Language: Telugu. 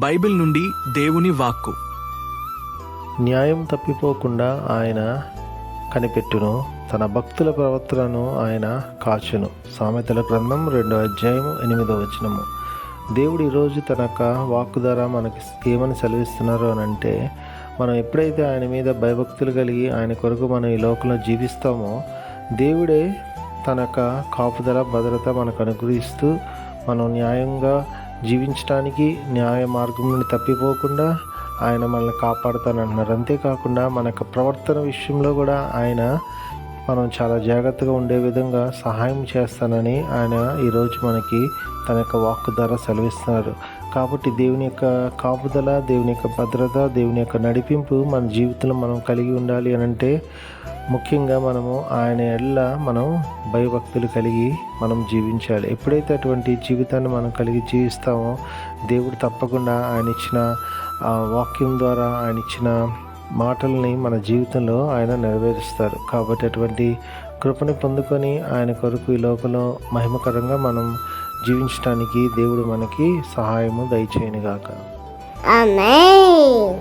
బైబిల్ నుండి దేవుని వాక్కు. న్యాయం తప్పిపోకుండా ఆయన కనిపెట్టును, తన భక్తుల ప్రవర్తనను ఆయన కాచును. సామెతల గ్రంథం 2వ అధ్యాయం 8వ వచనము. దేవుడు ఈరోజు తన యొక్క వాక్కు ద్వారా మనకి ఏమని సెలవిస్తున్నారు అని అంటే, మనం ఎప్పుడైతే ఆయన మీద భయభక్తులు కలిగి ఆయన కొరకు మనం ఈ లోకంలో జీవిస్తామో, దేవుడే తన యొక్క కాపుదల భద్రత మనకు అనుగ్రహిస్తూ మనం న్యాయంగా జీవించడానికి, న్యాయ మార్గం నుండి తప్పిపోకుండా ఆయన మనల్ని కాపాడుతానంటున్నారు. అంతేకాకుండా మన యొక్క ప్రవర్తన విషయంలో కూడా ఆయన మనం చాలా జాగ్రత్తగా ఉండే విధంగా సహాయం చేస్తానని ఆయన ఈరోజు మనకి తన యొక్క వాక్కు ద్వారా సెలవిస్తున్నారు. కాబట్టి దేవుని యొక్క కాపుదల, దేవుని యొక్క భద్రత, దేవుని యొక్క నడిపింపు మన జీవితంలో మనం కలిగి ఉండాలి అని అంటే, ముఖ్యంగా మనము ఆయన ఎడల మనం భయభక్తులు కలిగి మనం జీవించాలి. ఎప్పుడైతే అటువంటి జీవితాన్ని మనం కలిగి జీవిస్తామో, దేవుడు తప్పకుండా ఆయన ఇచ్చిన వాక్యం ద్వారా, ఆయన ఇచ్చిన మాటల్ని మన జీవితంలో ఆయన నెరవేరుస్తారు. కాబట్టి అటువంటి కృపని పొందుకొని ఆయన కొరకు ఈ లోకంలో మహిమకరంగా మనం జీవించడానికి దేవుడు మనకి సహాయము దయచేయనుగాక. ఆమేన్.